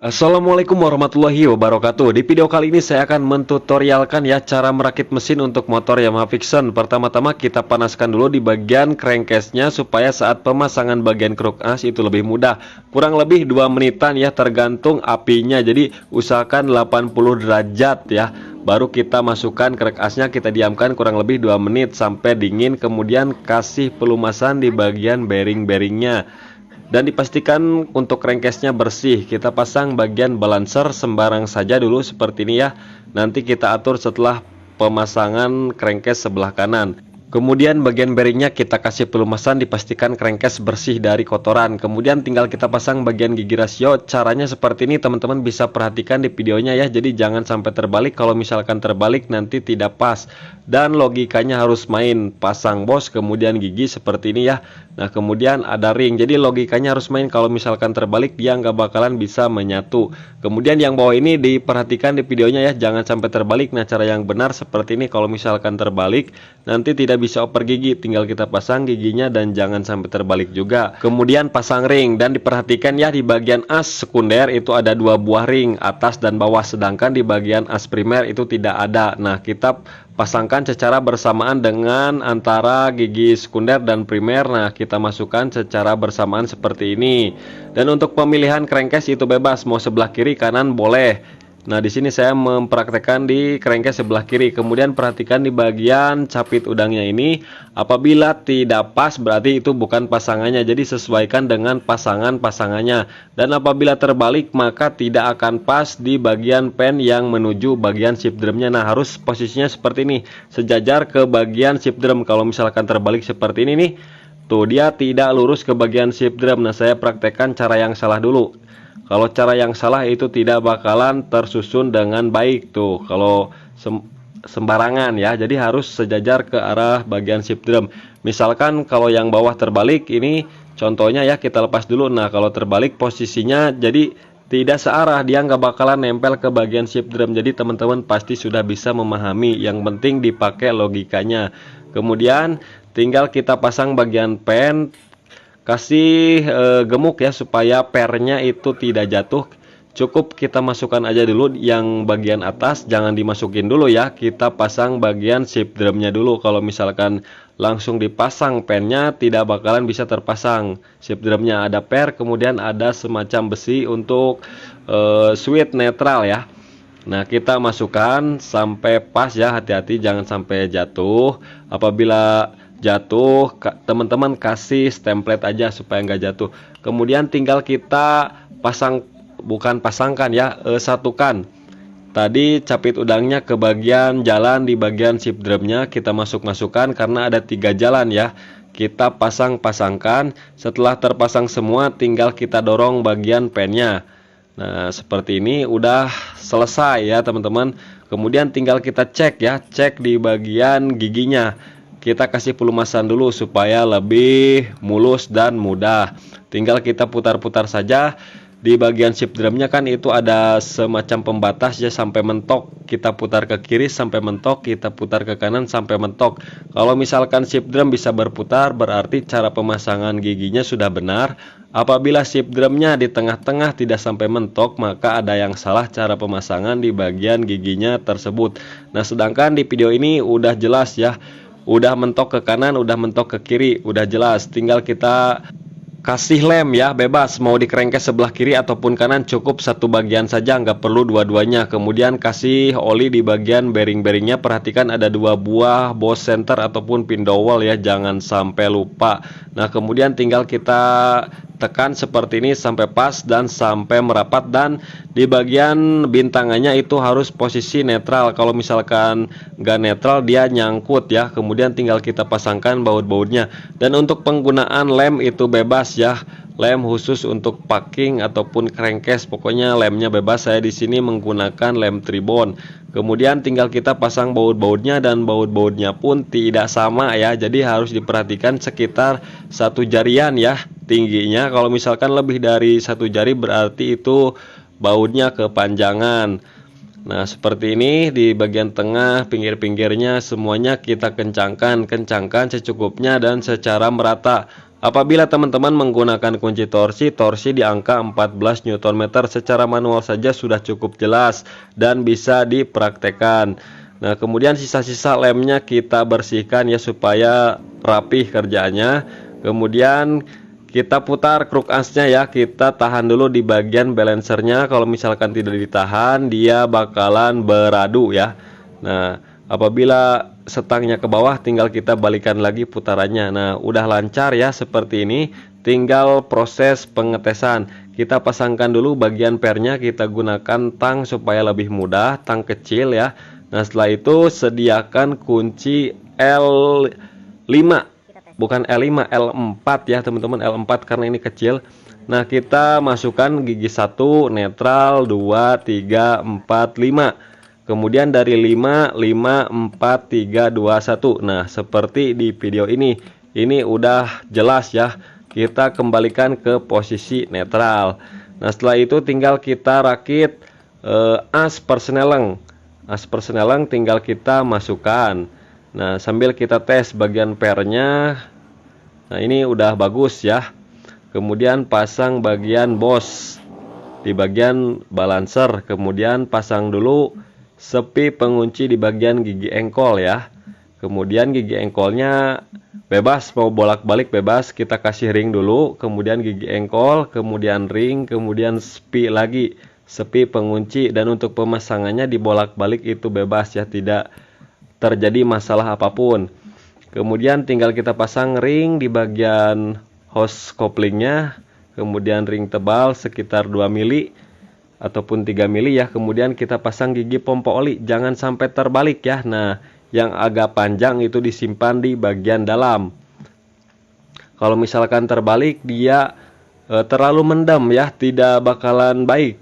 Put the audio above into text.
Assalamualaikum warahmatullahi wabarakatuh. Di video kali ini saya akan mentutorialkan ya cara merakit mesin untuk motor Yamaha Vixion. Pertama-tama kita panaskan dulu di bagian crankcase-nya supaya saat pemasangan bagian kruk as itu lebih mudah. Kurang lebih 2 menitan ya, tergantung apinya. Jadi usahakan 80 derajat ya. Baru kita masukkan krek asnya, kita diamkan kurang lebih 2 menit sampai dingin. Kemudian kasih pelumasan di bagian bearing-bearingnya. Dan dipastikan untuk crankcase-nya bersih. Kita pasang bagian balancer sembarang saja dulu seperti ini ya. Nanti kita atur setelah pemasangan crankcase sebelah kanan. Kemudian bagian bearingnya kita kasih pelumasan, dipastikan crankcase bersih dari kotoran. Kemudian tinggal kita pasang bagian gigi rasio. Caranya seperti ini, teman-teman bisa perhatikan di videonya ya. Jadi jangan sampai terbalik. Kalau misalkan terbalik nanti tidak pas. Dan logikanya harus main, pasang bos kemudian gigi seperti ini ya. Nah kemudian ada ring, jadi logikanya harus main. Kalau misalkan terbalik dia nggak bakalan bisa menyatu. Kemudian yang bawah ini diperhatikan di videonya ya, jangan sampai terbalik. Nah cara yang benar seperti ini. Kalau misalkan terbalik nanti tidak bisa oper gigi, tinggal kita pasang giginya dan jangan sampai terbalik juga. Kemudian pasang ring, dan diperhatikan ya di bagian as sekunder itu ada 2 buah ring, atas dan bawah, sedangkan di bagian as primer itu tidak ada. Nah kita pasangkan secara bersamaan dengan antara gigi sekunder dan primer. Nah kita masukkan secara bersamaan seperti ini. Dan untuk pemilihan crankcase itu bebas, mau sebelah kiri kanan boleh. Nah di sini saya mempraktekkan di crankcase sebelah kiri. Kemudian perhatikan di bagian capit udangnya ini, apabila tidak pas berarti itu bukan pasangannya. Jadi sesuaikan dengan pasangannya. Dan apabila terbalik maka tidak akan pas di bagian pen yang menuju bagian shift drumnya. Nah harus posisinya seperti ini, sejajar ke bagian shift drum. Kalau misalkan terbalik seperti ini nih, tuh dia tidak lurus ke bagian shift drum. Nah saya praktekkan cara yang salah dulu. Kalau cara yang salah itu tidak bakalan tersusun dengan baik tuh. Kalau sembarangan ya. Jadi harus sejajar ke arah bagian shift drum. Misalkan kalau yang bawah terbalik, ini contohnya ya, kita lepas dulu. Nah kalau terbalik posisinya jadi tidak searah, dia nggak bakalan nempel ke bagian shift drum. Jadi teman-teman pasti sudah bisa memahami. Yang penting dipakai logikanya. Kemudian tinggal kita pasang bagian pen. Kasih gemuk ya supaya pernya itu tidak jatuh. Cukup kita masukkan aja dulu yang bagian atas, jangan dimasukin dulu ya. Kita pasang bagian shift drumnya dulu. Kalau misalkan langsung dipasang pennya tidak bakalan bisa terpasang. Shift drumnya ada per, kemudian ada semacam besi untuk switch netral ya. Nah kita masukkan sampai pas ya, hati-hati jangan sampai jatuh. Apabila jatuh teman-teman kasih template aja supaya nggak jatuh. Kemudian tinggal kita pasang, bukan pasangkan ya, satukan tadi capit udangnya ke bagian jalan. Di bagian shift drumnya kita masukkan karena ada 3 jalan ya. Kita pasangkan. Setelah terpasang semua tinggal kita dorong bagian pennya. Nah seperti ini udah selesai ya teman-teman. Kemudian tinggal kita cek ya, cek di bagian giginya. Kita kasih pelumasan dulu supaya lebih mulus dan mudah. Tinggal kita putar-putar saja. Di bagian shift drumnya kan itu ada semacam pembatas ya, sampai mentok. Kita putar ke kiri sampai mentok, kita putar ke kanan sampai mentok. Kalau misalkan shift drum bisa berputar berarti cara pemasangan giginya sudah benar. Apabila shift drumnya di tengah-tengah tidak sampai mentok, maka ada yang salah cara pemasangan di bagian giginya tersebut. Nah sedangkan di video ini udah jelas ya, udah mentok ke kanan, udah mentok ke kiri, udah jelas. Tinggal kita kasih lem ya, bebas mau di crankcase sebelah kiri ataupun kanan, cukup satu bagian saja, nggak perlu dua-duanya. Kemudian kasih oli di bagian bearing-bearingnya. Perhatikan ada 2 buah boss center ataupun pin dowel ya, jangan sampai lupa. Nah kemudian tinggal kita tekan seperti ini sampai pas dan sampai merapat. Dan di bagian bintangannya itu harus posisi netral. Kalau misalkan nggak netral dia nyangkut ya. Kemudian tinggal kita pasangkan baut-bautnya. Dan untuk penggunaan lem itu bebas ya, lem khusus untuk packing ataupun crankcase, pokoknya lemnya bebas. Saya di sini menggunakan lem tribon. Kemudian tinggal kita pasang baut-bautnya, dan baut-bautnya pun tidak sama ya. Jadi harus diperhatikan sekitar 1 jarian ya tingginya. Kalau misalkan lebih dari 1 jari berarti itu bautnya kepanjangan. Nah seperti ini. Di bagian tengah, pinggir-pinggirnya semuanya kita kencangkan secukupnya dan secara merata. Apabila teman-teman menggunakan kunci torsi, torsi di angka 14 Nm secara manual saja sudah cukup jelas dan bisa dipraktekkan. Nah, kemudian sisa-sisa lemnya kita bersihkan ya supaya rapih kerjaannya. Kemudian kita putar kruk asnya ya, kita tahan dulu di bagian balancernya. Kalau misalkan tidak ditahan, dia bakalan beradu ya. Nah, apabila setangnya ke bawah, tinggal kita balikan lagi putarannya. Nah, udah lancar ya seperti ini. Tinggal proses pengetesan. Kita pasangkan dulu bagian pernya, kita gunakan tang supaya lebih mudah, tang kecil ya. Nah, setelah itu sediakan kunci L5, bukan L5, L4 ya teman-teman, L4 karena ini kecil. Nah, kita masukkan gigi 1, netral, 2, 3, 4, 5. Kemudian dari 5, 5, 4, 3, 2, 1. Nah, seperti di video ini. Ini udah jelas ya. Kita kembalikan ke posisi netral. Nah, setelah itu tinggal kita rakit as persneleng. As persneleng tinggal kita masukkan. Nah, sambil kita tes bagian pernya. Nah, ini udah bagus ya. Kemudian pasang bagian bos di bagian balancer. Kemudian pasang dulu sepi pengunci di bagian gigi engkol ya. Kemudian gigi engkolnya bebas, mau bolak-balik bebas. Kita kasih ring dulu, kemudian gigi engkol, kemudian ring, kemudian sepi lagi, sepi pengunci. Dan untuk pemasangannya dibolak-balik itu bebas ya, tidak terjadi masalah apapun. Kemudian tinggal kita pasang ring di bagian hose couplingnya, kemudian ring tebal sekitar 2 mili ataupun 3 mili ya. Kemudian kita pasang gigi pompa oli, jangan sampai terbalik ya. Nah, yang agak panjang itu disimpan di bagian dalam. Kalau misalkan terbalik, dia terlalu mendam ya, tidak bakalan baik.